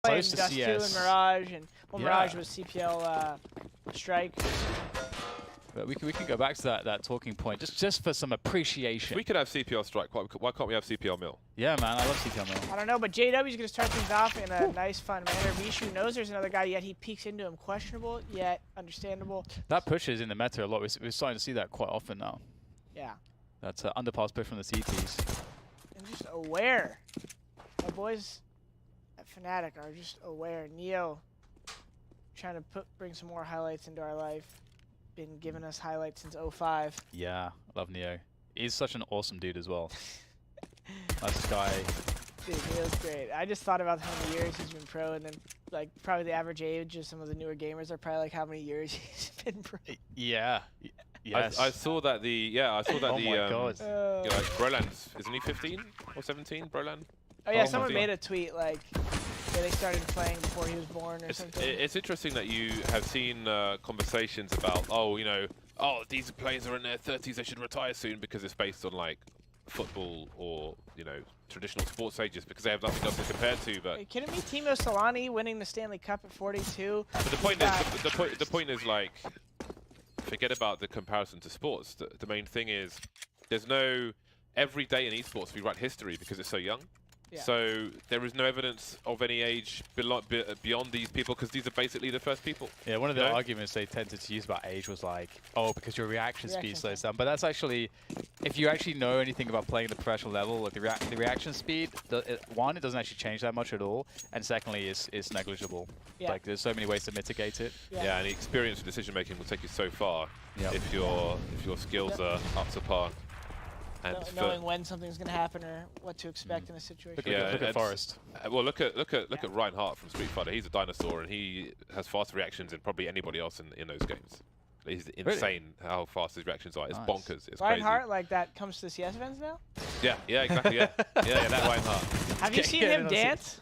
playing close to Dust 2 CS. and Mirage, and well, Yeah. Mirage was CPL Strike. But we can go back to that talking point just for some appreciation. We could have CPL Strike. Why can't we have CPL Mill? Yeah, man, I love CPL Mill. I don't know, but JW's going to start things off in a nice, fun manner. Vishu knows there's another guy, yet he peeks into him. Questionable, yet understandable. That pushes in the meta a lot. We're starting to see that quite often now. Yeah. That's an underpass push from the CTs. And just aware. My boys at Fnatic are just aware. Neo trying to bring some more highlights into our life. Been giving us highlights since 05. Yeah, I love Neo. He's such an awesome dude as well. Nice guy. Dude, Neo's great. I just thought about how many years he's been pro, and then like probably the average age of some of the newer gamers are probably like how many years he's been pro. Yeah. Yes. I saw that I saw that Oh my God. you know, like Broland's, isn't he 15 or 17? Broland. Oh yeah, Oh my someone God. made a tweet like yeah, they started playing before he was born or something. It's interesting that you have seen conversations about, oh, you know, oh, these players are in their 30s, they should retire soon, because it's based on like football or, you know, traditional sports ages, because they have nothing else to compare to. But Are you kidding me? Timo Solani winning the Stanley Cup at 42. But the point is like, forget about the comparison to sports. The main thing is, there's no, every day in esports we write history because it's so young. Yeah. So there is no evidence of any age beyond these people, because these are basically the first people. Yeah, one of the You know? arguments they tended to use about age was like, oh, because your reaction speed Reaction slows time. down. But that's actually, if you actually know anything about playing at the professional level, like the reaction speed, one, it doesn't actually change that much at all, and secondly, it's negligible. Yeah. Like there's so many ways to mitigate it. Yeah, and the experience of decision making will take you so far Yep. if your skills are up to par. And Knowing when something's going to happen or what to expect in a situation. Look, Yeah, look at it's- Forrest. well, look at Reinhardt from Street Fighter. He's a dinosaur, and he has faster reactions than probably anybody else in those games. He's insane how fast his reactions are. It's Nice. bonkers. It's Reinhardt, like that comes to the CS events now? crazy. Yeah, exactly. Yeah, that Reinhardt. Have you Yeah, seen yeah, him no, dance?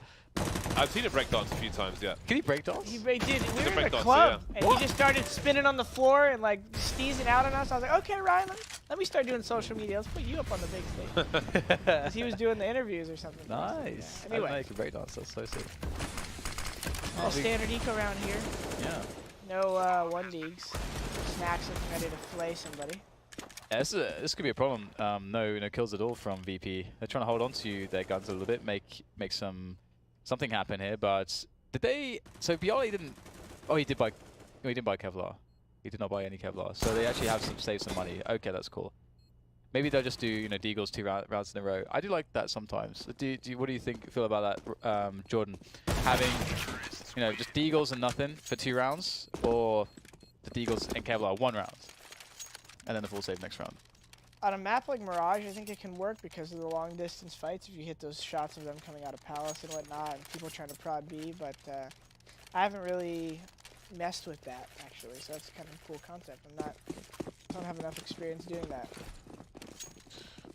I've seen him breakdance a few times. Yeah. Can he break dance? He did. We were in a breakdancer, club, yeah. and he just started spinning on the floor and like sneezing out on us. I was like, okay, Ryan, let me start doing social media. Let's put you up on the big stage. 'Cause he was doing the interviews or something. Nice. Yeah. I didn't know Anyway, you could break dance. That's so sick. all standard eco around here. Yeah. No one digs. Snacks looking ready to flay somebody. Yeah, this could be a problem. No kills at all from VP. They're trying to hold on to their guns a little bit, make something happen here. But did they? So Bialy didn't. Oh, he did buy. No, he didn't buy Kevlar. He did not buy any Kevlar. So they actually have saved some money. Okay, that's cool. Maybe they'll just do Deagles 2 rounds in a row. I do like that sometimes. What do you feel about that, Jordan? Having just Deagles and nothing for 2 rounds, or the Deagles and Kevlar 1 round, and then the full save next round. On a map like Mirage, I think it can work because of the long distance fights. If you hit those shots of them coming out of Palace and whatnot, and people trying to prod B, but I haven't really messed with that actually. So that's kind of a cool concept. Don't have enough experience doing that.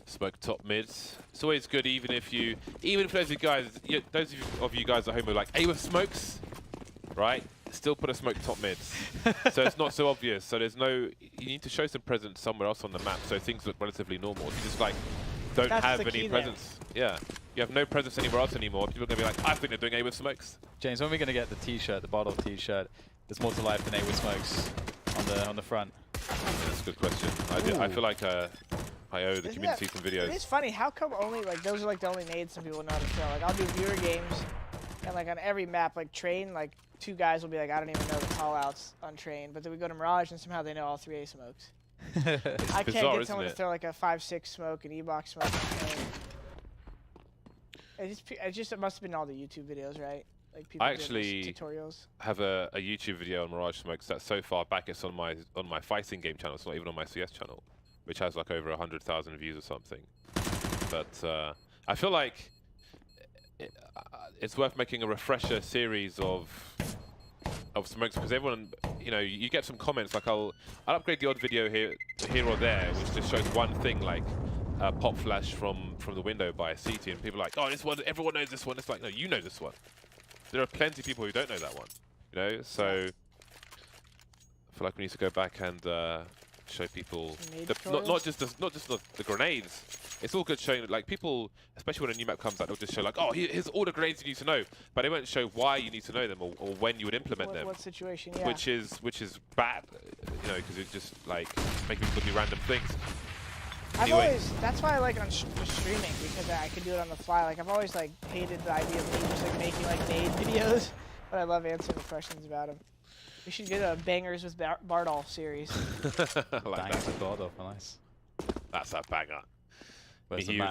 Smoke top mids. It's always good, even if those of you guys at home are like, hey, with smokes, right? Still put a smoke top mids, so it's not so obvious. So you need to show some presence somewhere else on the map, so things look relatively normal. If you just like don't That's have the any key presence, yeah, you have no presence anywhere else anymore. People are gonna be like, I think they're doing A with smokes. James, when are we gonna get the T-shirt, the bottle T-shirt? There's more to life than A with smokes on the front. That's a good question. I feel like I owe the community some videos. It's funny, how come only, like, those are like the only nades some people know how to throw. Like, I'll do viewer games, and like on every map, like Train, like 2 guys will be like, I don't even know the call outs on Train, but then we go to Mirage and somehow they know all 3 A smokes. I can't bizarre, get someone to isn't it? throw like a 5-6 smoke, an E-box smoke on Train. It must have been all the YouTube videos, right? Like people I doing those actually tutorials. have a YouTube video on Mirage Smokes that's so far back it's on my fighting game channel. It's not even on my CS channel, which has like over 100,000 views or something. But I feel like it's worth making a refresher series of smokes, because everyone, you get some comments like I'll upgrade the odd video here or there, which just shows one thing, like pop flash from the window by a CT, and people are like, oh, this one, everyone knows this one. It's like, no, you know this one. There are plenty of people who don't know that one, so I feel like we need to go back and show people Nade not just the grenades. It's all good showing like people, especially when a new map comes out, they'll just show like, oh, here's all the grenades you need to know, but they won't show why you need to know them or when you would implement them. What situation? Yeah. Which is bad, you know, because it's just like making people do random things. Anyway. That's why I like on streaming, because I can do it on the fly. Like I've always like hated the idea of me just like making like nade videos, but I love answering the questions about them. We should get a Bangers with Bardolph series. Like Bangers with Bardolph, nice. That's a banger. You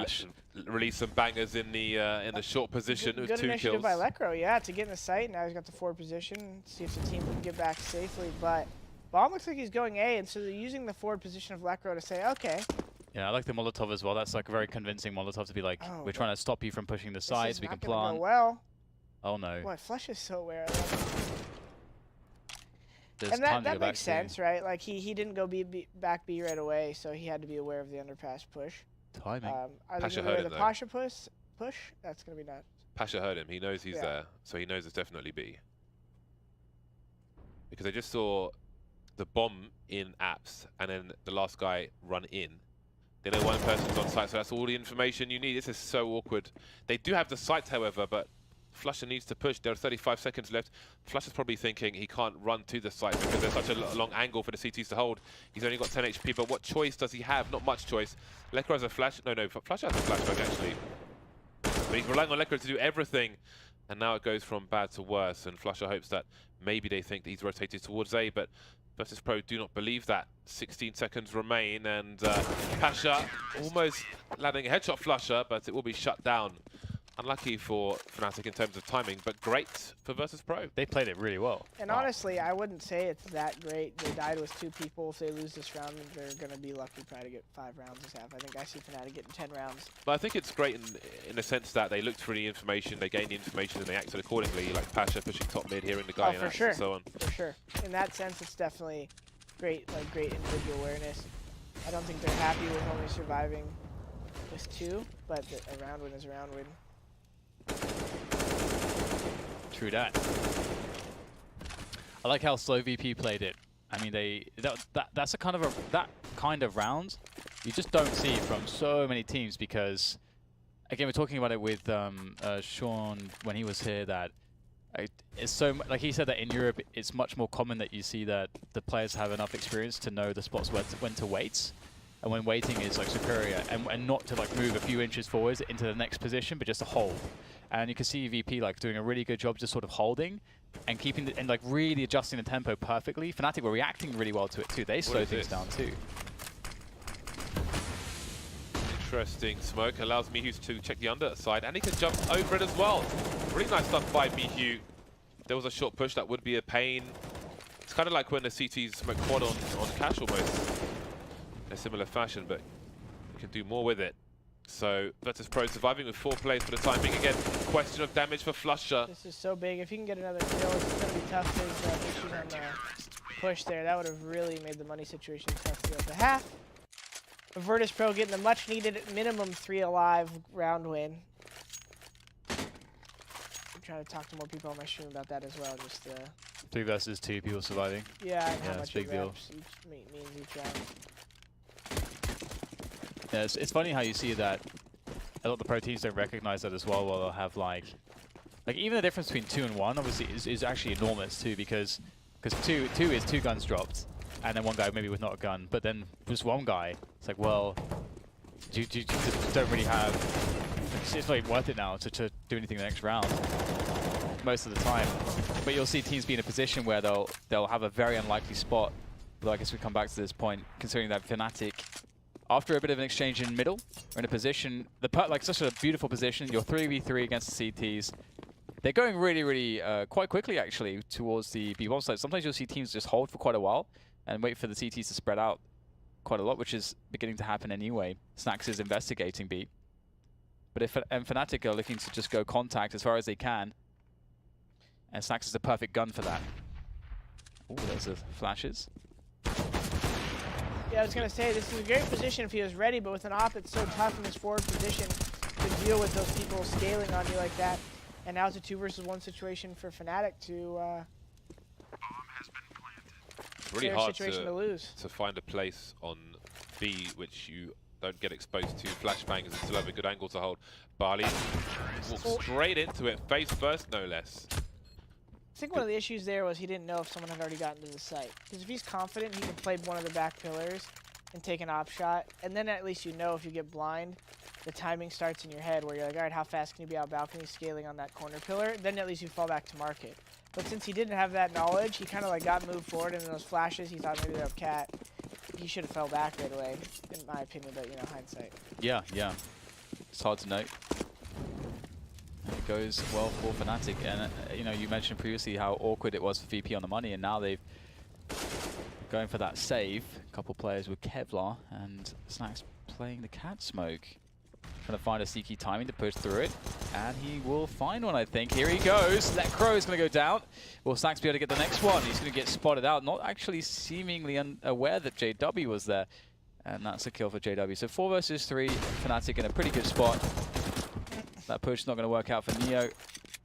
release some bangers in the short position with 2 kills. Good initiative by Lekro, yeah, to get in the site. Now he's got the 4 position. See if the team can get back safely. But Bomb looks like he's going A, and so they're using the forward position of Lekro to say, okay. Yeah, I like the Molotov as well. That's like a very convincing Molotov to be like, we're trying to stop you from pushing the sides. We can plant. Go well. Oh no. Boy, Flush is so aware. And that makes sense, right? Like he didn't go back B right away, so he had to be aware of the underpass push. Timing. Are they going to wear the Pasha push? That's going to be nuts. Pasha heard him. He knows he's there, so he knows it's definitely B. Because I just saw the bomb in apps, and then the last guy run in. They know one person's on site, so that's all the information you need. This is so awkward. They do have the sites, however, but Flusher needs to push. There are 35 seconds left. Flusher's probably thinking he can't run to the site because there's such a long angle for the CTs to hold. He's only got 10 HP, but what choice does he have? Not much choice. Lekro has a flash. No, Flusher has a flashback, actually. But he's relying on Lekro to do everything. And now it goes from bad to worse. And Flusher hopes that maybe they think that he's rotated towards A, but Virtus Pro do not believe that. 16 seconds remain, and Pasha almost landing a headshot Flusher, but it will be shut down. Unlucky for Fnatic in terms of timing, but great for Virtus Pro. They played it really well. And honestly, I wouldn't say it's that great. They died with 2 people. If they lose this round, they're going to be lucky probably to get 5 rounds this half. I think I see Fnatic getting 10 rounds. But I think it's great in the sense that they looked for the information, they gained the information, and they acted accordingly, like Pasha pushing top mid, hearing the guy in action and so on. For sure. In that sense, it's definitely great individual awareness. I don't think they're happy with only surviving with 2, but a round win is a round win. True that. I like how slow VP played it. I mean, that's a kind of round you just don't see from so many teams, because again, we're talking about it with Sean when he was here, that it's so like he said that in Europe it's much more common that you see that the players have enough experience to know the spots when to wait. And when waiting is like superior, and not to like move a few inches forwards into the next position, but just to hold. And you can see VP like doing a really good job just sort of holding and keeping and like really adjusting the tempo perfectly. Fnatic were reacting really well to it too. They slow things down too. Interesting smoke allows Mihu to check the underside, and he can jump over it as well. Really nice stuff by Mihu. There was a short push that would be a pain. It's kind of like when the CTs smoke quad on Cash almost. In a similar fashion, but you can do more with it. So Virtus Pro surviving with 4 plays for the time being. Again, question of damage for Flusher. This is so big. If he can get another kill, it's going to be tough. His issue on the push there, that would have really made the money situation tough to go to half. Virtus Pro getting the much needed minimum 3 alive round win. I'm trying to talk to more people on my stream about that as well. Just 3 versus 2 people surviving. Yeah, and how it's much big deal. means each round. Yeah, it's funny how you see that a lot of the pro teams don't recognize that as well, while they'll have like even the difference between 2 and 1 obviously is actually enormous too, because 2 is 2 guns dropped, and then 1 guy maybe with not a gun, but then just 1 guy, it's like, well, you just don't really have, it's not even worth it now to do anything the next round most of the time. But you'll see teams be in a position where they'll have a very unlikely spot, though I guess we come back to this point, considering that Fnatic, after a bit of an exchange in middle, are in a position, like such a beautiful position. You're 3v3 against the CTs. They're going really, quite quickly actually towards the B-bomb side. Sometimes you'll see teams just hold for quite a while and wait for the CTs to spread out quite a lot, which is beginning to happen anyway. Snax is investigating B. But Fnatic are looking to just go contact as far as they can. And Snax is the perfect gun for that. Oh, there's the flashes. Yeah, I was going to say, this is a great position if he was ready, but with an op, it's so tough in his forward position to deal with those people scaling on you like that. And now it's a 2 versus 1 situation for Fnatic to It's really Fair hard situation to lose. to find a place on B which you don't get exposed to flashbangs and still have a good angle to hold. Barley walks straight into it, face first, no less. I think one of the issues there was he didn't know if someone had already gotten to the site. Because if he's confident, he can play one of the back pillars and take an op shot, and then at least you know if you get blind, the timing starts in your head where you're like, all right, how fast can you be out balcony scaling on that corner pillar? Then at least you fall back to market. But since he didn't have that knowledge, he kind of like got moved forward, and in those flashes, he thought maybe they're up cat. He should have fell back right away, in my opinion, but you know, hindsight. Yeah, yeah. It's hard to know. It goes well for Fnatic, and you know, you mentioned previously how awkward it was for VP on the money, and now they've going for that save. A couple players with Kevlar, and Snack's playing the cat smoke. Trying to find a sneaky timing to push through it, and he will find one, I think. Here he goes. That crow is going to go down. Will Snax be able to get the next one? He's going to get spotted out, not actually seemingly unaware that JW was there. And that's a kill for JW. So 4 versus 3, Fnatic in a pretty good spot. That push is not going to work out for Neo.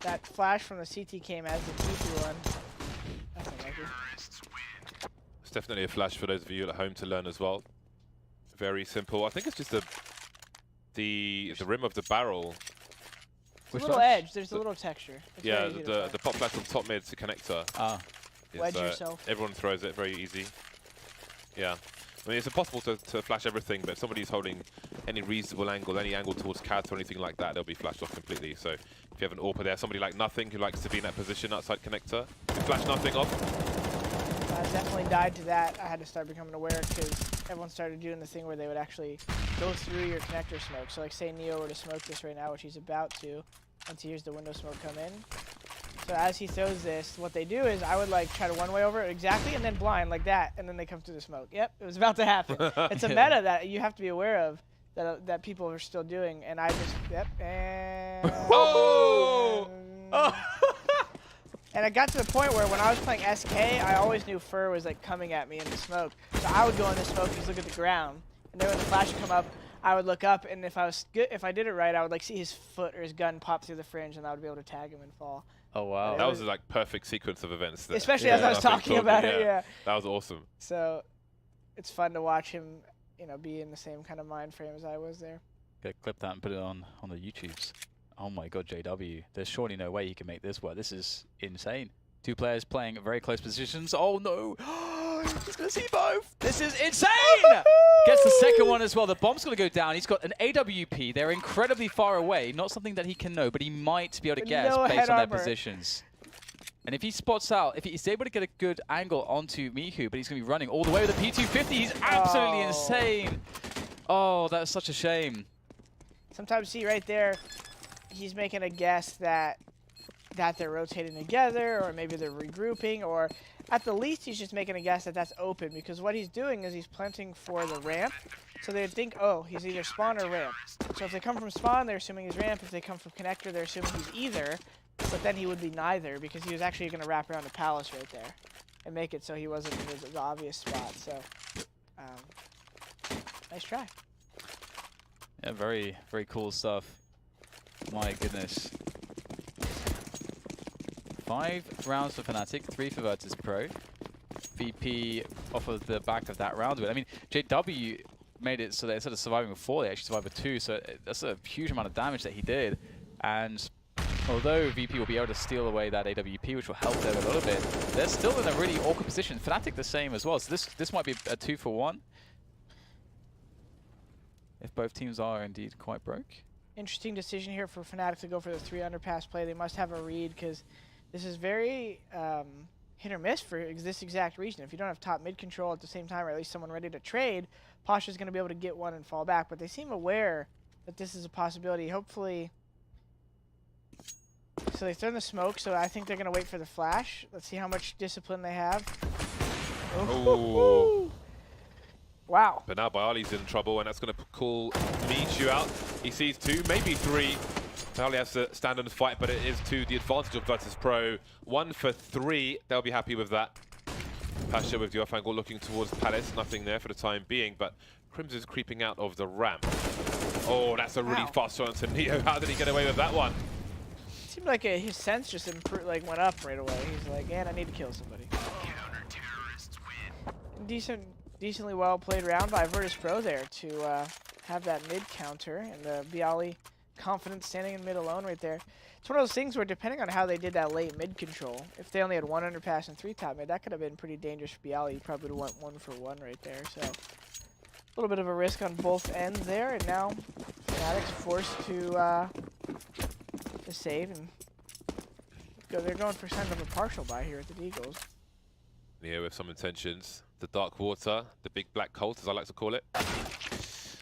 That flash from the CT came as the TP one. That's unlucky. It's definitely a flash for those of you at home to learn as well. Very simple. I think it's just the rim of the barrel. There's a little edge. There's a little texture. It's yeah, the pop flash from top mid to connector. Ah. Wedge yourself. Everyone throws it very easy. Yeah. I mean, it's impossible to flash everything, but if somebody's holding any reasonable angle, any angle towards cat or anything like that, they'll be flashed off completely. So if you have an AWPer there, somebody like Nothing who likes to be in that position outside connector, you flash Nothing off. I definitely died to that. I had to start becoming aware because everyone started doing the thing where they would actually go through your connector smoke. So like say Neo were to smoke this right now, which he's about to, once he hears the window smoke come in. So as he throws this, what they do is I would like try to one way over it exactly and then blind like that, and then they come through the smoke. Yep, it was about to happen. It's a meta that you have to be aware of that people are still doing, and I just, yep, and... Oh! And I got to the point where when I was playing SK, I always knew Fur was like coming at me in the smoke. So I would go in the smoke and just look at the ground. And then when the flash would come up, I would look up, and if I was good, if I did it right, I would like see his foot or his gun pop through the fringe, and I would be able to tag him and fall. Oh wow. That was a like perfect sequence of events. There. Especially as I was talking about it, yeah. That was awesome. So it's fun to watch him, you know, be in the same kind of mind frame as I was there. Go clip that and put it on the YouTubes. Oh my god, JW. There's surely no way he can make this work. This is insane. 2 players playing at very close positions. Oh no! He's gonna see both! This is insane! Gets the second one as well. The bomb's gonna go down. He's got an AWP. They're incredibly far away. Not something that he can know, but he might be able to guess based on their positions. And if he spots out, if he's able to get a good angle onto Mihu, but he's gonna be running all the way with a P250, he's absolutely insane! Oh, that's such a shame. Sometimes, see right there, he's making a guess that they're rotating together, or maybe they're regrouping, or at the least he's just making a guess that that's open, because what he's doing is he's planting for the ramp, so they'd think, oh, he's either spawn or ramp. So if they come from spawn, they're assuming he's ramp. If they come from connector, they're assuming he's either, but then he would be neither, because he was actually going to wrap around the palace right there and make it so he wasn't in the obvious spot. So nice try. Yeah, very, very cool stuff. My goodness. 5 rounds for Fnatic, 3 for Virtus Pro. VP off of the back of that round. I mean, JW made it so that instead of surviving with 4, they actually survived with 2. So that's a huge amount of damage that he did. And although VP will be able to steal away that AWP, which will help them a little bit, they're still in a really awkward position. Fnatic the same as well. So this might be a 2-for-1. If both teams are indeed quite broke. Interesting decision here for Fnatic to go for the 3 underpass play. They must have a read, because this is very hit or miss for this exact region. If you don't have top mid control at the same time, or at least someone ready to trade, Pasha's going to be able to get one and fall back. But they seem aware that this is a possibility. Hopefully. So they throw in the smoke, so I think they're going to wait for the flash. Let's see how much discipline they have. Oh. Wow. But now Bialy's in trouble, and that's going to call Michu out. He sees 2, maybe 3. Bialy has to stand and fight, but it is to the advantage of Virtus Pro. 1 for 3. They'll be happy with that. Pasha with the off angle looking towards Palace. Nothing there for the time being, but Crimson's creeping out of the ramp. Oh, that's a really fast shot to Neo. How did he get away with that one? It seemed like his sense just went up right away. He's like, man, I need to kill somebody. decently well played round by Virtus Pro there to have that mid counter, and the Bialy confident standing in mid alone right there. It's one of those things where depending on how they did that late mid control, if they only had 1 underpass and 3 top mid, that could have been pretty dangerous for Bialy. You probably would have went 1-for-1 right there. So a little bit of a risk on both ends there, and now Fnatic's forced to save and go. They're going for kind of a partial buy here at the Deagles. Yeah, with some intentions. The Dark Water, the big black cult, as I like to call it.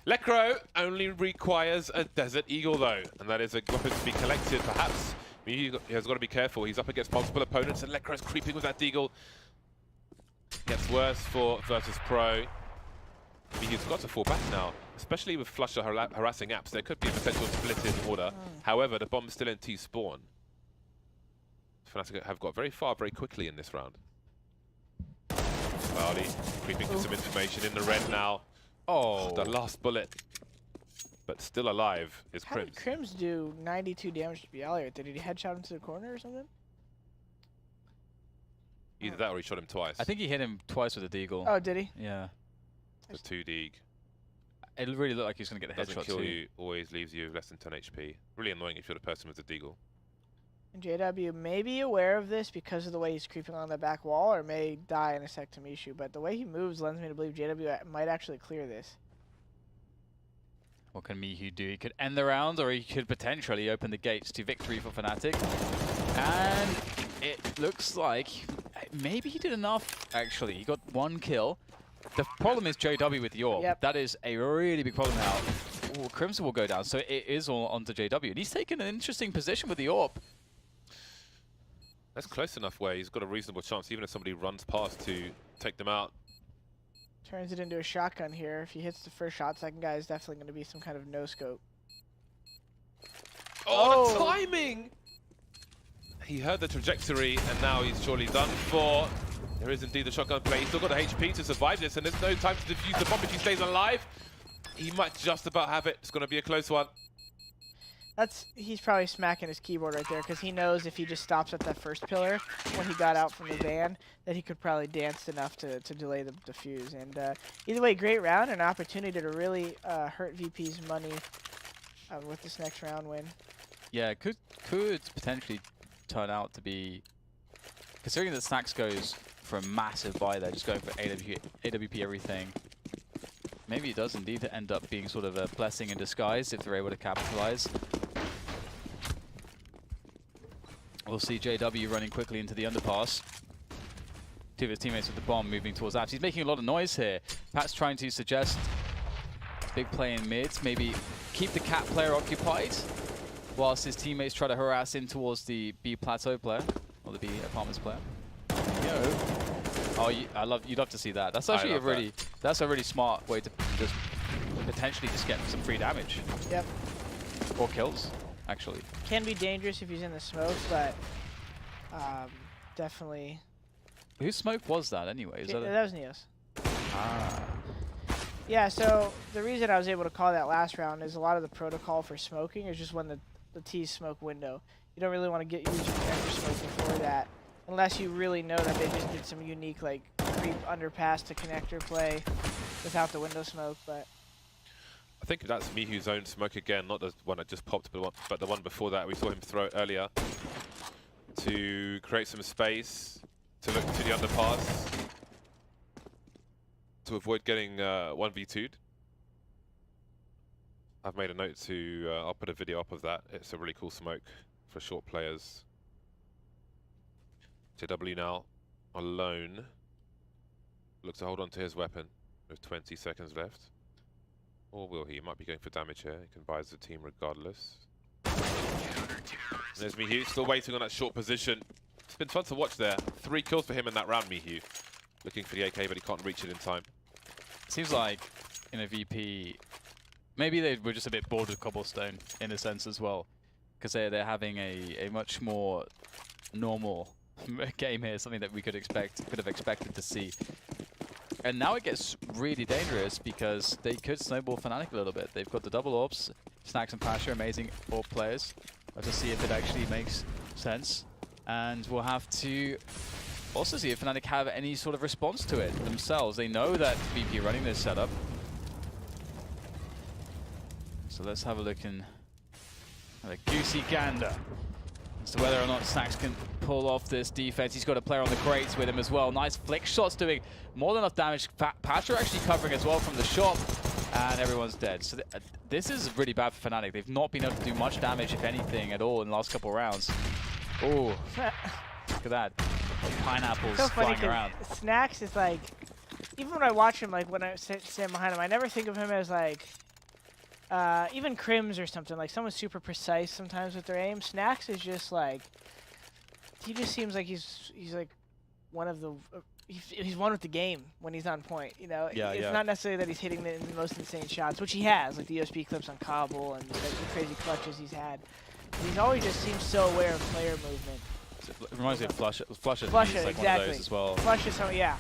Lecro only requires a Desert Eagle, though, and that is a weapon to be collected, perhaps. He has got to be careful. He's up against multiple opponents, and Lecro's creeping with that Deagle. Gets worse for Virtus Pro. He's got to fall back now, especially with Flusher harassing apps. There could be a potential split in order. However, the bomb's still in T-spawn. Fnatic have got very far very quickly in this round. Barley creeping for some information in the red now. Oh, the last bullet. But still alive is How Crims. did Crims do 92 damage to Bialy right there? Did he headshot him to the corner or something? Either that or he shot him twice. I think he hit him twice with a Deagle. Oh, did he? Yeah. The 2 Deag. It really looked like he's going to get the Doesn't headshot kill too. you, always leaves you with less than 10 HP. Really annoying if you're the person with the Deagle. And JW may be aware of this because of the way he's creeping on the back wall, or may die in a sec to Mishu, but the way he moves lends me to believe JW might actually clear this. What can Mihu do? He could end the round, or he could potentially open the gates to victory for Fnatic. And it looks like maybe he did enough, actually. He got 1 kill. The problem is JW with the AWP. Yep. That is a really big problem now. Ooh, Crimson will go down, so it is all onto JW. And he's taken an interesting position with the AWP. That's close enough where he's got a reasonable chance, even if somebody runs past, to take them out. Turns it into a shotgun here. If he hits the first shot, second guy is definitely going to be some kind of no-scope. Oh, the timing! He heard the trajectory, and now he's surely done for. There is indeed the shotgun play. He's still got the HP to survive this, and there's no time to defuse the bomb if he stays alive. He might just about have it. It's going to be a close one. He's probably smacking his keyboard right there because he knows if he just stops at that first pillar when he got out from the van that he could probably dance enough to delay the defuse. And either way, great round, an opportunity to really hurt VP's money with this next round win. Yeah, it could potentially turn out to be, considering that Snacks goes for a massive buy there, just going for AWP everything. Maybe it does indeed end up being sort of a blessing in disguise if they're able to capitalize. We'll see JW running quickly into the underpass. 2 of his teammates with the bomb moving towards apps. He's making a lot of noise here. Pat's trying to suggest big play in mid, maybe keep the cat player occupied whilst his teammates try to harass in towards the B plateau player, or the B apartments player. Yo. Oh, you'd love to see that. That's actually that's a really smart way to just potentially just get some free damage. Yep. Or kills, actually. Can be dangerous if he's in the smoke, but definitely. Whose smoke was that anyway? That was Neos. Ah. Yeah, so the reason I was able to call that last round is a lot of the protocol for smoking is just when the T's smoke window. You don't really want to use your character smoke before that. Unless you really know that they just did some unique, like, creep underpass to connector play without the window smoke, but... I think that's Mihu's own smoke again, not the one that just popped, but the one before that. We saw him throw it earlier to create some space, to look to the underpass, to avoid getting 1v2'd. I've made a note to, I'll put a video up of that. It's a really cool smoke for short players. JW now alone. Looks to hold on to his weapon with 20 seconds left. Or will he? He might be going for damage here. He can buy as a team regardless. There's Mihu, still waiting on that short position. It's been fun to watch there. 3 kills for him in that round, Mihu. Looking for the AK, but he can't reach it in time. Seems like in a VP, maybe they were just a bit bored with Cobblestone in a sense as well. Because they're having a much more normal game here, something that we could have expected to see. And now it gets really dangerous because they could snowball Fnatic a little bit. They've got the double orbs, Snacks and Pasha, amazing orb players. Let's just see if it actually makes sense. And we'll have to Also see if Fnatic have any sort of response to it themselves. They know that VP are running this setup. So let's have a look and have a goosey gander as to whether or not Snax can pull off this defense. He's got a player on the crates with him as well. Nice flick shots doing more than enough damage. Patcher actually covering as well from the shop, and everyone's dead. So this is really bad for Fnatic. They've not been able to do much damage, if anything, at all in the last couple of rounds. Oh, look at that. Pineapples so funny flying around. Snax is like, even when I watch him, like when I stand behind him, I never think of him as like, even Crims or something, like someone super precise sometimes with their aim. Snax is just like, he just seems like he's like one of the, he's one with the game when he's on point, you know? Yeah, it's not necessarily that he's hitting the most insane shots, which he has, like the USB clips on Kabul and the crazy clutches he's had. But he's always just seems so aware of player movement. It reminds me of Flusher. Flusher Flusher, is like exactly. one of those as well. Flush is so, yeah.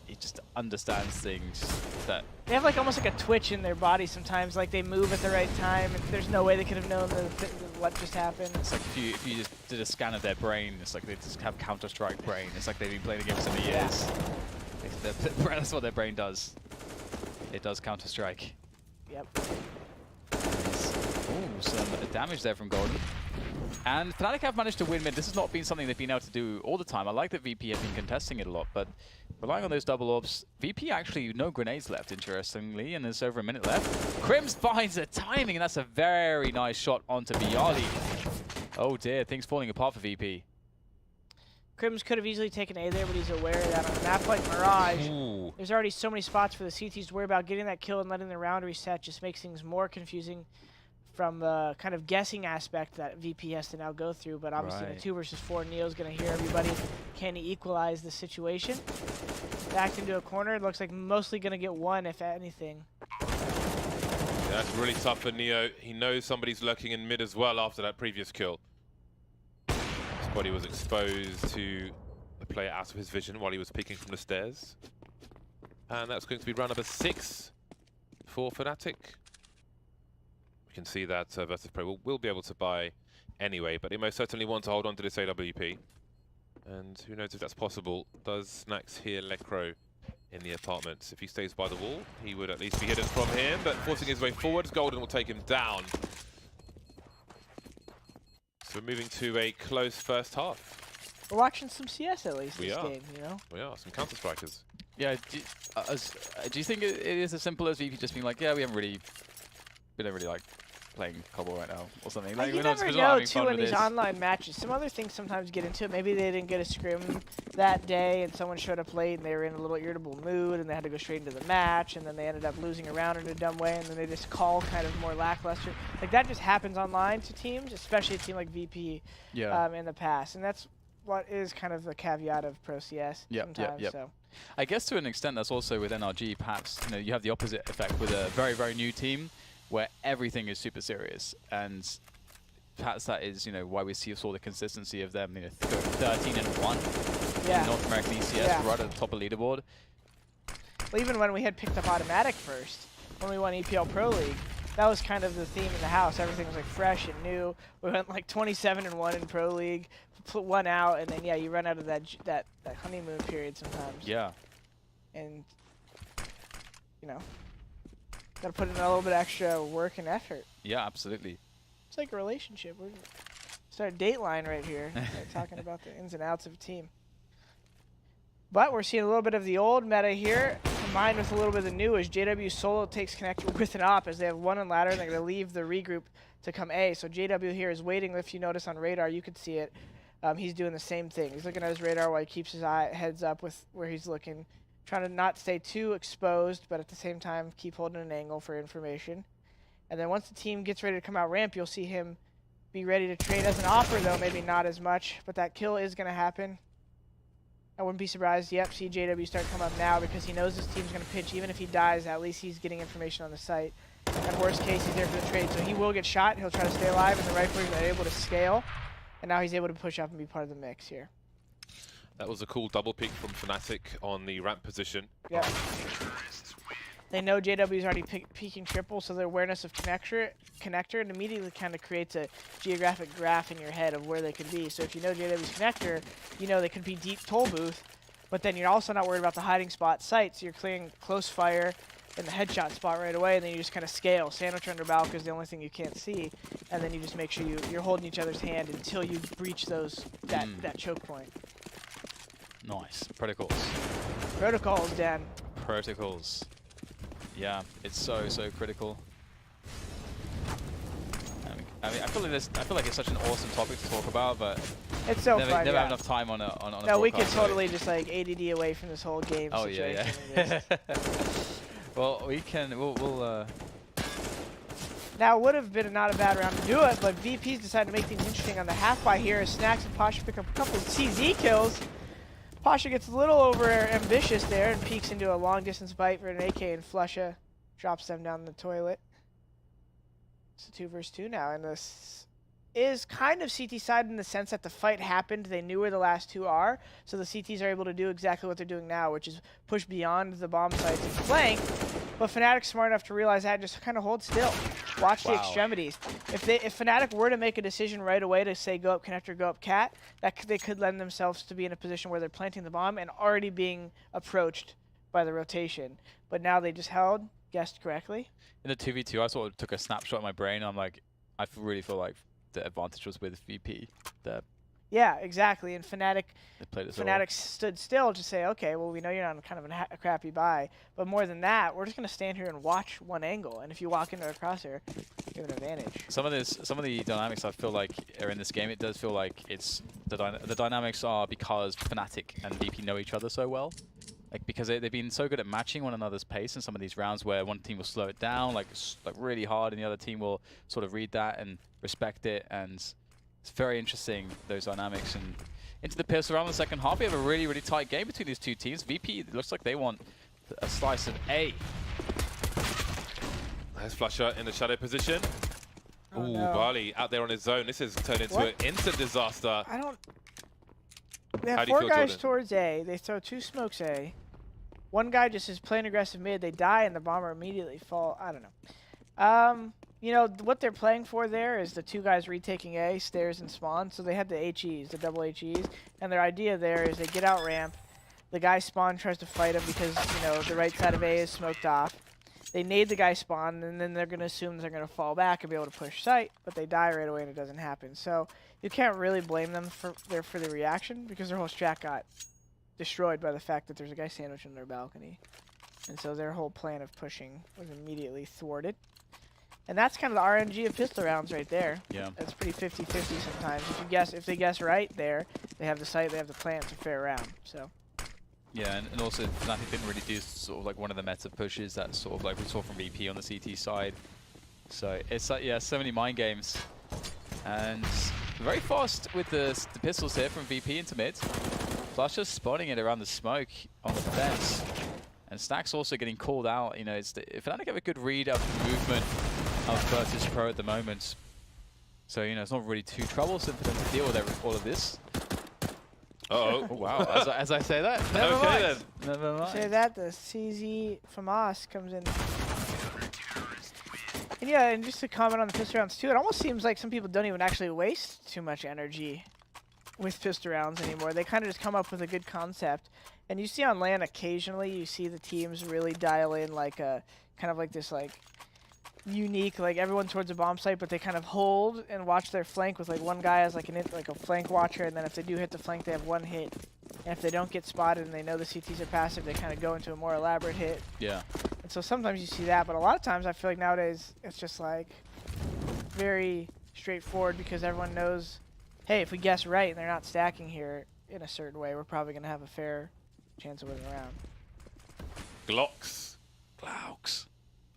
He just understands things that. They have like almost like a twitch in their body sometimes, like they move at the right time, and there's no way they could have known what just happened. It's like if you just did a scan of their brain, it's like they just have Counter-Strike brain. It's like they've been playing the game for so many years. Yeah. That's what their brain does. It does Counter-Strike. Yep. Ooh, some damage there from Golden. And Fnatic have managed to win mid. This has not been something they've been able to do all the time. I like that VP have been contesting it a lot, but relying on those double orbs, VP actually no grenades left, interestingly, and there's over a minute left. Crims finds the timing, and that's a very nice shot onto Bialy. Oh dear, things falling apart for VP. Crims could have easily taken A there, but he's aware of that on a map like Mirage. Ooh. There's already so many spots for the CTs to worry about. Getting that kill and letting the round reset just makes things more confusing from the kind of guessing aspect that VP has to now go through. But obviously in a 2 versus 4, Neo's going to hear everybody. Can he equalize the situation? Backed into a corner. It looks like mostly going to get one, if anything. Yeah, that's really tough for Neo. He knows somebody's lurking in mid as well after that previous kill. His body was exposed to a player out of his vision while he was peeking from the stairs. And that's going to be round number 6 for Fnatic. We can see that Virtus Pro will be able to buy anyway, but they most certainly want to hold on to this AWP. And who knows if that's possible. Does Snax hear Lecro in the apartments? If he stays by the wall, he would at least be hidden from him, but forcing his way forwards, Golden will take him down. So we're moving to a close first half. We're watching some CS at least We this are. game, you know? We are, some counter-strikers. Yeah, do you think it is as simple as VP just being like, yeah, we don't really like playing Cobble right now, or something? Like, you never know, too, in these online matches. Some other things sometimes get into it. Maybe they didn't get a scrim that day, and someone showed up late, and they were in a little irritable mood, and they had to go straight into the match, and then they ended up losing a round in a dumb way, and then they just call kind of more lackluster. Like, that just happens online to teams, especially a team like VP in the past. And that's what is kind of the caveat of Pro CS sometimes. So. I guess to an extent that's also with NRG, perhaps you have the opposite effect with a very, very new team where everything is super serious, and perhaps that is why we saw the consistency of them 13-1 in North American ECS, right at the top of leaderboard. Well, even when we had picked up Automatic first, when we won EPL Pro League, that was kind of the theme in the house. Everything was like fresh and new. We went like 27-1 in Pro League, put one out, and then you run out of that honeymoon period sometimes. Yeah. And gotta put in a little bit extra work and effort. Yeah, absolutely. It's like a relationship. We're start a Dateline right here, talking about the ins and outs of a team. But we're seeing a little bit of the old meta here, combined with a little bit of the new, as JW solo takes connect with an op, as they have one on ladder, and they're going to leave the regroup to come A. So JW here is waiting. If you notice on radar, you could see it. He's doing the same thing. He's looking at his radar while he keeps his heads up with where he's looking, trying to not stay too exposed, but at the same time keep holding an angle for information. And then once the team gets ready to come out ramp, you'll see him be ready to trade as an offer, though maybe not as much. But that kill is going to happen. I wouldn't be surprised. Yep, see JW start to come up now because he knows his team's going to pitch. Even if he dies, at least he's getting information on the site. And worst case, he's there for the trade. So he will get shot. He'll try to stay alive, and the Riflers are able to scale. And now he's able to push up and be part of the mix here. That was a cool double peek from Fnatic on the ramp position. Yep. They know JW's already peeking triple, so their awareness of connector and immediately kind of creates a geographic graph in your head of where they could be. So if you know JW's connector, you know they could be deep toll booth, but then you're also not worried about the hiding spot site, so you're clearing close fire in the headshot spot right away, and then you just kind of scale. Sandwich under Balk is the only thing you can't see, and then you just make sure you're holding each other's hand until you breach that choke point. Nice. Protocols. Protocols, Dan. Protocols. Yeah, it's so critical. I mean, I feel like it's such an awesome topic to talk about, but it's so never fun. have Yeah. enough time on a. No, we could broadcast, totally just like ADD away from this whole game Oh situation. yeah. Well, we can. We'll. Now it would have been not a bad round to do it, but VP's decided to make things interesting on the half buy here as Snacks and Pasha pick up a couple of CZ kills. Pasha gets a little over ambitious there and peeks into a long distance bite for an AK, and Flusha drops them down the toilet. It's a 2 versus 2 now, and this is kind of CT side in the sense that the fight happened. They knew where the last two are, so the CTs are able to do exactly what they're doing now, which is push beyond the bomb sites and flank. But Fnatic's smart enough to realize that and just kind of hold still. Watch the extremities. If Fnatic were to make a decision right away to say go up connector, go up cat, they could lend themselves to be in a position where they're planting the bomb and already being approached by the rotation. But now they just held, guessed correctly. In the 2v2, I sort of took a snapshot in my brain. I'm like, really feel like the advantage was with VP. Yeah, exactly. And Fnatic stood still to say, okay, well, we know you're on kind of a crappy buy, but more than that, we're just going to stand here and watch one angle. And if you walk into a crosshair, you have an advantage. Some of the dynamics I feel like are in this game. It does feel like it's the dynamics are because Fnatic and VP know each other so well. Like, because they've been so good at matching one another's pace in some of these rounds where one team will slow it down like really hard, and the other team will sort of read that and respect it. And it's very interesting, those dynamics. And into the pistol round in the second half, we have a really tight game between these two teams. VP, it looks like they want a slice of A. Nice Flusha in the shadow position. Oh, Ooh, no. Barley out there on his own. This has turned into an instant disaster. They have 4 guys towards A. They throw 2 smokes A. One guy just is playing aggressive mid. They die, and the bomber immediately fall. I don't know. You know, what they're playing for there is the 2 guys retaking A, stairs, and spawn. So they had the HEs, the double HEs. And their idea there is they get out ramp. The guy spawn tries to fight him because, you know, the right side of A is smoked off. They nade the guy spawn, and then they're going to assume they're going to fall back and be able to push site. But they die right away, and it doesn't happen. So you can't really blame them for the reaction because their whole strat got destroyed by the fact that there's a guy sandwiched in their balcony. And so their whole plan of pushing was immediately thwarted. And that's kind of the RNG of pistol rounds right there. Yeah. That's pretty 50-50 sometimes. If they guess right there, they have the site, they have the plan, it's a fair round. So. Yeah, and also Fnatic didn't really do sort of like one of the meta pushes that sort of like we saw from VP on the CT side. So it's like, yeah, so many mind games. And very fast with the pistols here from VP into mid. Flusha spotting it around the smoke on the fence. And Stack's also getting called out. You know, Fnatic have a good read of the movement of Virtus Pro at the moment. So, you know, it's not really too troublesome for them to deal with all of this. Uh-oh. Oh, wow. As I say that. Never Okay, mind. then. Never mind. Say that, the CZ FAMAS comes in. And yeah, and just to comment on the pistol rounds too, it almost seems like some people don't even actually waste too much energy with pistol rounds anymore. They kind of just come up with a good concept. And you see on LAN occasionally, you see the teams really dial in like a, kind of like this like unique, like everyone towards a bomb site, but they kind of hold and watch their flank with like one guy as like a flank watcher, and then if they do hit the flank, they have one hit. And if they don't get spotted and they know the CTs are passive, they kind of go into a more elaborate hit. Yeah. And so sometimes you see that, but a lot of times I feel like nowadays it's just like very straightforward because everyone knows, hey, if we guess right and they're not stacking here in a certain way, we're probably going to have a fair chance of winning the round. Glocks. Glaux.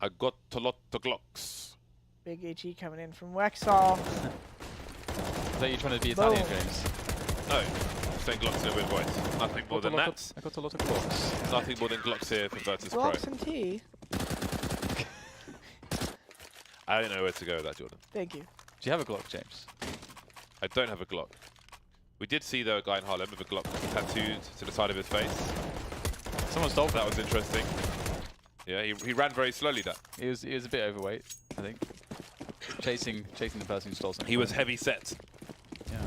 I got a lot of Glocks. Big HE coming in from Wexall. Is that you trying to be Italian, James? No, I'm saying Glocks in a weird voice. Nothing more than that. I got a lot of Glocks. Nothing more than Glocks here for Virtus Pro. Glocks and tea. I don't know where to go with that, Jordan. Thank you. Do you have a Glock, James? I don't have a Glock. We did see, though, a guy in Harlem with a Glock tattooed to the side of his face. Someone stole That was interesting. Yeah, he ran very slowly. That He was a bit overweight, I think. Chasing the person who stole something. he was heavy set. Yeah.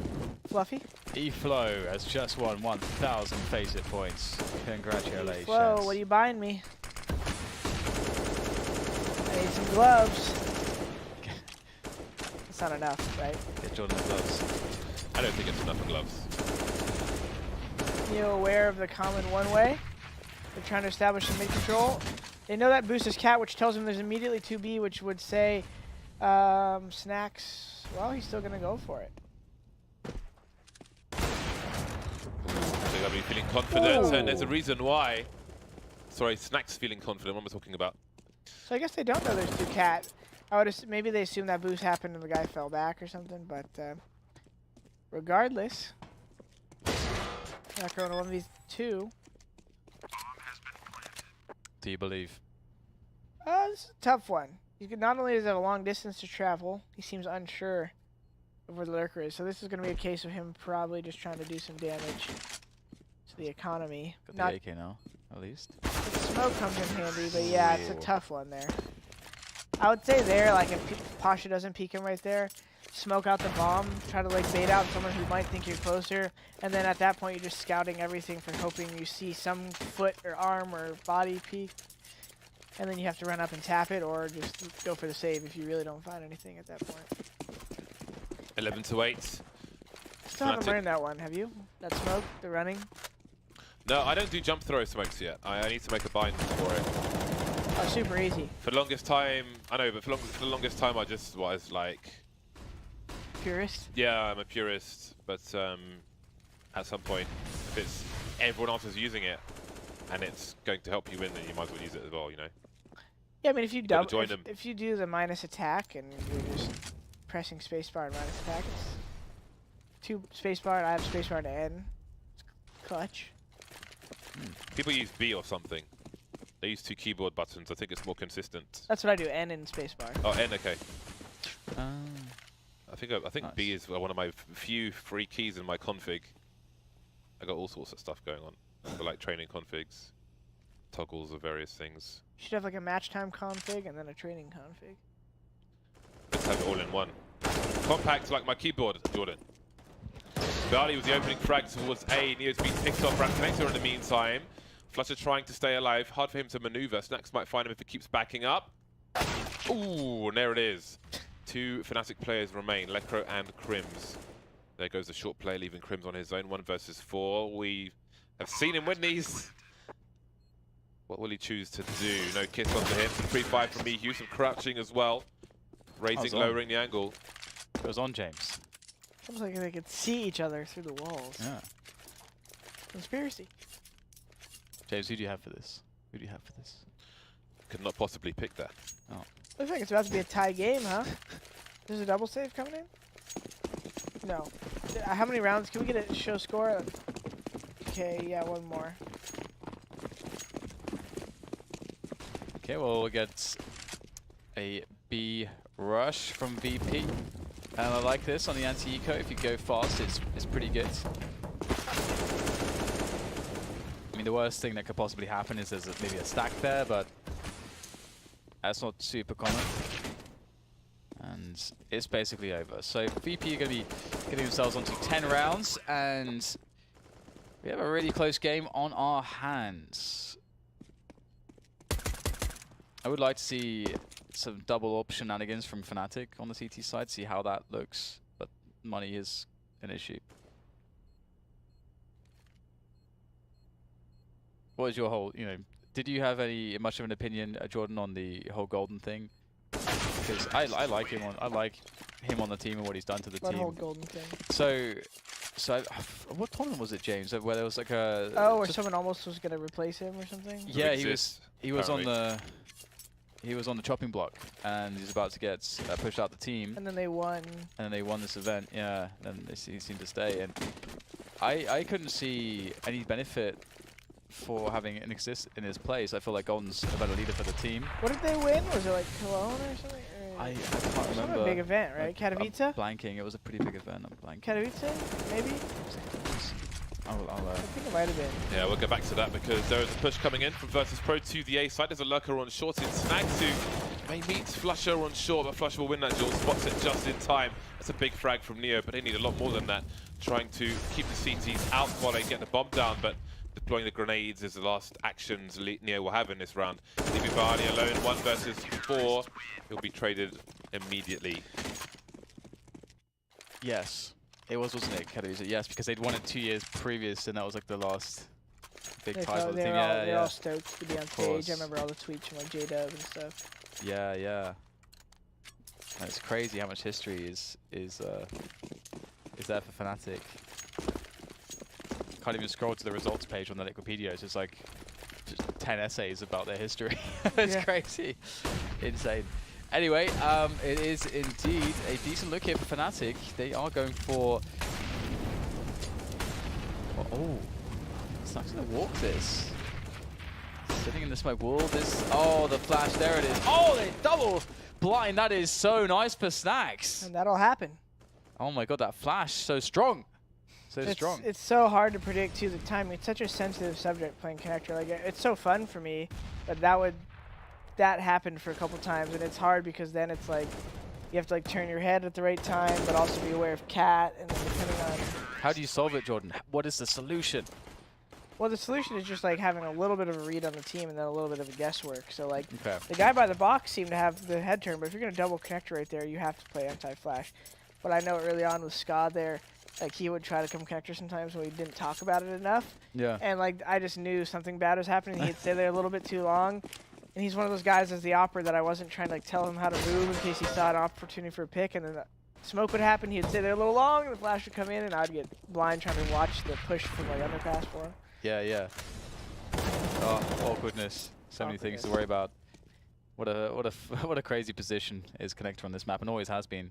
Fluffy? eFlow has just won 1,000 Faceit points. Congratulations. Flo, what are you buying me? I need some gloves. That's not enough, right? Get Jordan the gloves. I don't think it's enough for gloves. You aware of the common one way? They're trying to establish some mid-control. They know that boost is cat, which tells them there's immediately 2B, which would say Snacks. Well, he's still gonna go for it. They're gonna be feeling confident, Ooh. and there's a reason why. Sorry, Snacks feeling confident. What am I talking about? So I guess they don't know there's 2 cat. I would maybe they assume that boost happened and the guy fell back or something, but regardless, not going to 1v2. Do you believe? This is a tough one. You could, not only does it have a long distance to travel, he seems unsure of where the lurker is. So this is going to be a case of him probably just trying to do some damage to the economy. Got Not the AK now, at least. the smoke comes in handy, but yeah, it's a tough one there. I would say there, like if Pasha doesn't peek him right there, smoke out the bomb, try to like bait out someone who might think you're closer, and then at that point you're just scouting everything for hoping you see some foot or arm or body peek. And then you have to run up and tap it, or just go for the save if you really don't find anything at that point. 11 to 8. Still haven't learned that one, have you? That smoke, the running? No, I don't do jump throw smokes yet. I need to make a bind for it. Oh, super easy. For the longest time, I know, but for the longest time I just was like... Purist? Yeah, I'm a purist, but at some point, if it's everyone else is using it, and it's going to help you win, then you might as well use it as well, you know? Yeah, I mean, if you gotta double, join them. if you do the minus attack and you're just pressing spacebar and minus attack, it's 2 spacebar and I have spacebar to N. It's clutch. People use B or something. They use 2 keyboard buttons. I think it's more consistent. That's what I do, N and spacebar. Oh, N, okay. I think Nice. B is one of my few free keys in my config. I got all sorts of stuff going on. For like training configs, toggles of various things. You should have like a match time config and then a training config. Let's have it all in one. Compact like my keyboard, Jordan. Barley was the opening frag towards A. Neo's been picked off. Ram connector in the meantime. Flusher trying to stay alive. Hard for him to maneuver. Snacks might find him if he keeps backing up. Ooh, and there it is. 2 Fnatic players remain, Lecro and Crims. There goes the short play, leaving Crims on his own. 1 versus 4. We have seen him win these. What will he choose to do? No kiss onto him. 3-5 from me. Some crouching as well. Raising, lowering the angle. Goes on, James. Seems like they could see each other through the walls. Yeah. Conspiracy. James, who do you have for this? Who do you have for this? Could not possibly pick that. Oh. Looks like it's about to be a tie game, huh? There's a double save coming in? No. How many rounds? Can we get a show score? Okay, yeah, 1 more. Okay, well, we'll get a B rush from VP. And I like this on the anti-eco. If you go fast, it's pretty good. I mean, the worst thing that could possibly happen is there's maybe a stack there, but that's not super common. And it's basically over. So VP are going to be getting themselves onto 10 rounds, and we have a really close game on our hands. I would like to see some double up shenanigans from Fnatic on the CT side, see how that looks, but money is an issue. What is your whole, did you have much of an opinion, Jordan, on the whole golden thing? Because I like him on the team and what he's done to the What team. whole golden thing? So what tournament was it, James? Where there was like a where someone almost was gonna replace him or something? Yeah, he was on the chopping block, and he's about to get pushed out the team. And then they won. And then they won this event, yeah. And he seemed to stay, and I couldn't see any benefit for having an exist in his place. I feel like Golden's a better leader for the team. What did they win? Was it like Cologne or something? Or I can't it was remember. a big event, right? I'm Katowice? blanking. It was a pretty big event. I'm blanking. Katowice, maybe? I think it might have been. Yeah, we'll go back to that because there is a push coming in from Virtus Pro to the A side. There's a lurker on short in Snags who may meet Flusher on short, but Flusher will win that duel, spots it just in time. That's a big frag from Neo, but they need a lot more than that. Trying to keep the CTs out while they get the bomb down, but deploying the grenades is the last actions Neo will have in this round. Leaving Barney alone, 1 versus 4. He'll be traded immediately. Yes. It was, wasn't it, Katalusa? Yes, because they'd won it 2 years previous, and that was like the last big title of the team. They're all stoked to be on stage. I remember all the tweets from like J-Dub and stuff. Yeah, yeah. And it's crazy how much history is there for Fnatic. Can't even scroll to the results page on the Wikipedia. It's just like just 10 essays about their history. It's crazy, insane. Anyway, it is indeed a decent look here for Fnatic. They are going for... Oh, Snack's going to walk this. Sitting in the smoke wall. Oh, the flash, there it is. Oh, they double blind. That is so nice for Snacks. And that'll happen. Oh my god, that flash, so strong. So strong. It's so hard to predict, too, the timing. It's such a sensitive subject playing Connector. Like, it's so fun for me, but that happened for a couple times, and it's hard because then it's like you have to like turn your head at the right time, but also be aware of Cat, and then depending on. How do you solve it, Jordan? What is the solution? Well, the solution is just like having a little bit of a read on the team and then a little bit of a guesswork. So like the guy by the box seemed to have the head turn, but if you're gonna double Connector right there, you have to play anti-flash. But I know early on with Scott there, like he would try to come Connector sometimes when we didn't talk about it enough. Yeah. And like I just knew something bad was happening. He'd stay there a little bit too long. And he's one of those guys as the opera that I wasn't trying to like tell him how to move in case he saw an opportunity for a pick, and then the smoke would happen, he'd stay there a little long, and the flash would come in, and I'd get blind trying to watch the push from like underpass for him. Yeah, yeah. Oh, awkwardness. So many things to worry about. What a crazy position is Connector on this map, and always has been.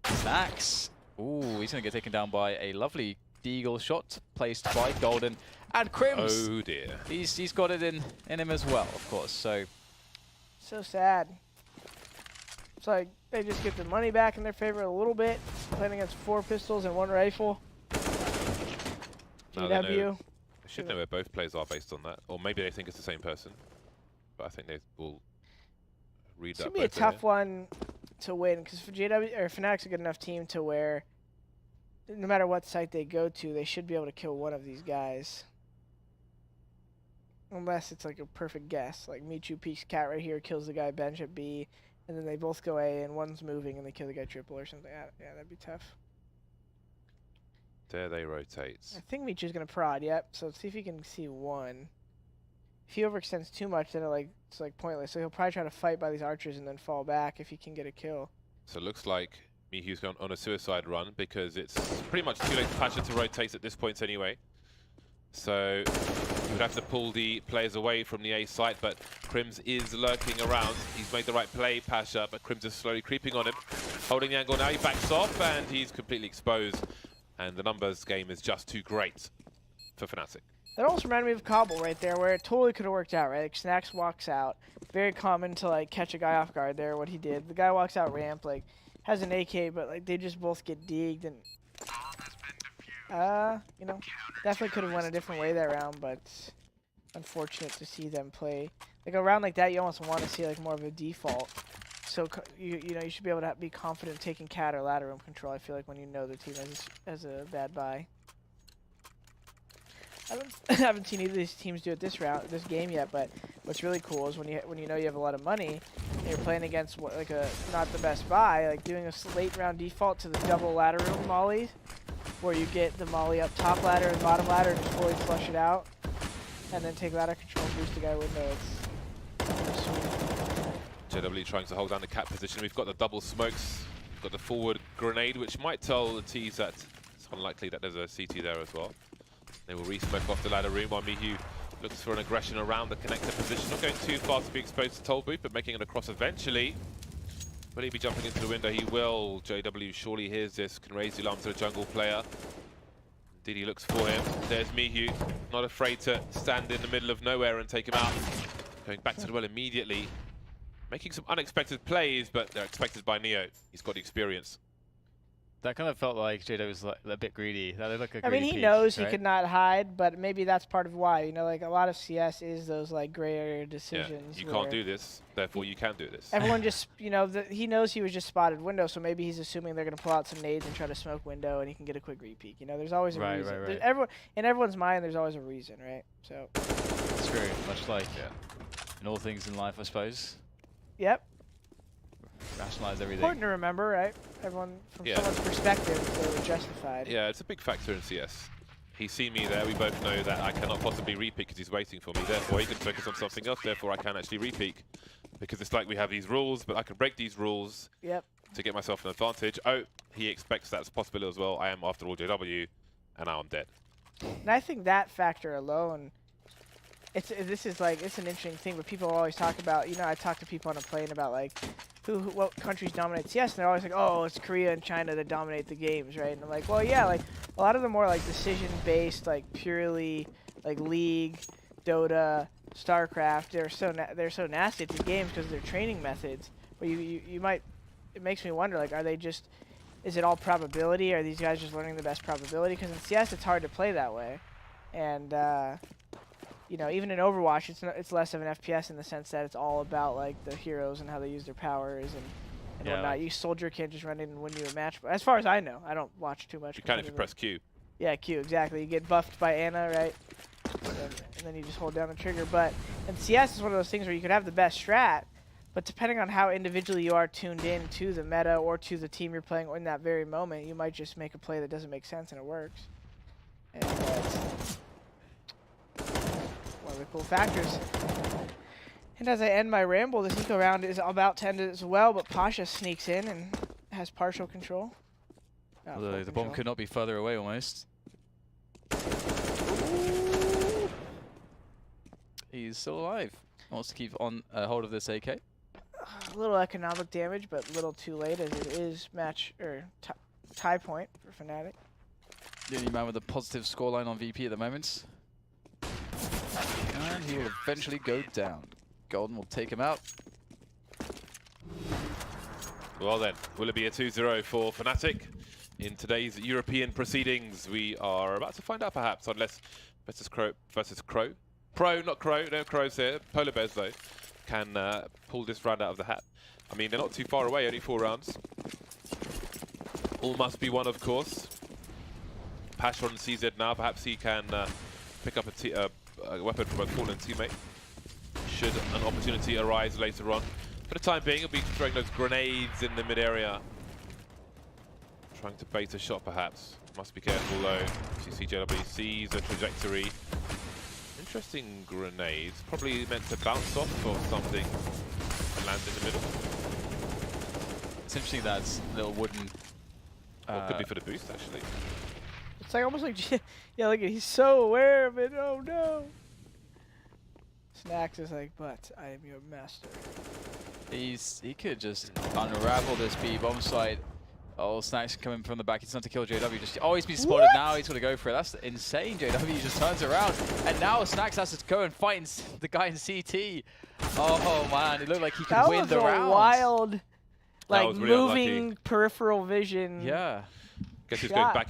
Snacks. Ooh, he's gonna get taken down by a lovely Deagle shot placed by Golden. And Crims. Oh dear. He's got it in him as well, of course. So sad. It's like they just get the money back in their favor a little bit, playing against 4 pistols and 1 rifle. GW. They should know where both players are based on that, or maybe they think it's the same person. But I think they will read that. It's gonna be a tough one to win because for JW or Fnatic's a good enough team to where no matter what site they go to, they should be able to kill one of these guys. Unless it's like a perfect guess, like Michu peeks Cat right here, kills the guy bench at B, and then they both go A, and one's moving, and they kill the guy triple or something. Yeah, that'd be tough. There they rotate. I think Michu's gonna prod. Yep. So let's see if he can see one. If he overextends too much, then it's like pointless. So he'll probably try to fight by these archers and then fall back if he can get a kill. So it looks like Michu's gone on a suicide run because it's pretty much too late for Pasha to rotate at this point anyway. So he would have to pull the players away from the A site, but Crims is lurking around. He's made the right play, Pasha, but Crims is slowly creeping on him. Holding the angle now, he backs off, and he's completely exposed. And the numbers game is just too great for Fnatic. That almost reminded me of Cobble right there, where it totally could have worked out, right? Like Snacks walks out. Very common to like catch a guy off guard there, what he did. The guy walks out ramp, like has an AK, but like they just both get deegged, and you know, definitely could have went a different way that round, but unfortunate to see them play. Like a round like that, you almost want to see like more of a default. So you know you should be able to be confident taking Cat or ladder room control. I feel like when you know the team has a bad buy. I haven't seen either of these teams do it this game yet. But what's really cool is when you know you have a lot of money and you're playing against not the best buy, like doing a late round default to the double ladder room molly, where you get the molly up top ladder and bottom ladder and just fully flush it out, and then take ladder control and boost the guy window. It's sweet. JW trying to hold down the Cat position. We've got the double smokes. We've got the forward grenade, which might tell the T's that it's unlikely that there's a CT there as well. They will re-smoke off the ladder room while Mihu looks for an aggression around the connector position. Not going too far to be exposed to Toll Booth, but making it across eventually. Will he be jumping into the window? He will. JW surely hears this, can raise the alarm to the jungle player. Diddy looks for him. There's Mihu, not afraid to stand in the middle of nowhere and take him out. Going back to the well immediately. Making some unexpected plays, but they're expected by Neo. He's got the experience. That kind of felt like JW was like a bit greedy. That looked like a I mean, greedy he peek, knows right? he could not hide, but maybe that's part of why. You know, like a lot of CS is those like gray area Yeah, decisions. you where can't do this, therefore you can do this. Everyone just, you know, he knows he was just spotted window, so maybe he's assuming they're gonna pull out some nades and try to smoke window, and he can get a quick repeat. You know, there's always a Right, reason. right, There's right. in everyone's mind, there's always a reason, right? So. It's true, much like in all things in life, I suppose. Yep. Rationalize everything. Important to remember, right? Everyone, from someone's perspective, they were justified. Yeah, it's a big factor in CS. He's seen me there. We both know that I cannot possibly repeat because he's waiting for me. Therefore, he can focus on something else. Therefore, I can actually repeat. Because it's like we have these rules, but I can break these rules to get myself an advantage. Oh, he expects that's a possibility as well. I am, after all, JW, and now I'm dead. And I think that factor alone, it's an interesting thing, but people always talk about, you know, I talk to people on a plane about like, what countries dominate CS, and they're always like, oh, it's Korea and China that dominate the games, right? And I'm like, well, yeah, like a lot of the more like decision-based, like purely like League, Dota, StarCraft, they're so nasty at these games because of their training methods. But it makes me wonder, like, are they just, is it all probability? Are these guys just learning the best probability? Because in CS, it's hard to play that way, and you know, even in Overwatch, it's less of an FPS in the sense that it's all about like the heroes and how they use their powers and whatnot. like You soldier can't just run in and win you a match. But as far as I know, I don't watch too much. You can if you press Q. Yeah, Q, exactly. You get buffed by Ana, right? And then you just hold down the trigger. But in CS, is one of those things where you could have the best strat, but depending on how individually you are tuned in to the meta or to the team you're playing in that very moment, you might just make a play that doesn't make sense and it works. And it's one of the cool factors. And as I end my ramble, this eco round is about to end as well, but Pasha sneaks in and has partial control. The bomb could not be further away almost. He's still alive. Wants to keep on hold of this AK. A little economic damage, but a little too late as it is tie point for Fnatic. The only man with a positive scoreline on VP at the moment. And he will eventually go down. Golden will take him out. Well then, will it be a 2-0 for Fnatic? In today's European proceedings, we are about to find out perhaps, unless versus Crow. Pro, not Crow, no Crows here. Polar Bears though, can pull this round out of the hat. I mean, they're not too far away, only 4 rounds. All must be won, of course. Pash on CZ now, perhaps he can pick up a weapon from a fallen teammate. Should an opportunity arise later on. For the time being, he'll be throwing those grenades in the mid-area. Trying to bait a shot, perhaps. Must be careful, though. CJW sees a trajectory. Interesting grenades. Probably meant to bounce off or something and land in the middle. It's interesting that little wooden... Well, could be for the boost, actually. It's like almost like, yeah, look at, he's so aware of it. Oh no. Snacks is like, but I am your master. He could just unravel this B bomb site. Oh, Snacks coming from the back. He's not to kill JW. Oh, he's been spotted now. He's going to go for it. That's insane. JW just turns around. And now Snacks has to go and fight the guy in CT. Oh, man. It looked like he could win the round. That was a wild, like, really moving unlucky. peripheral vision. Yeah. Guess he's going back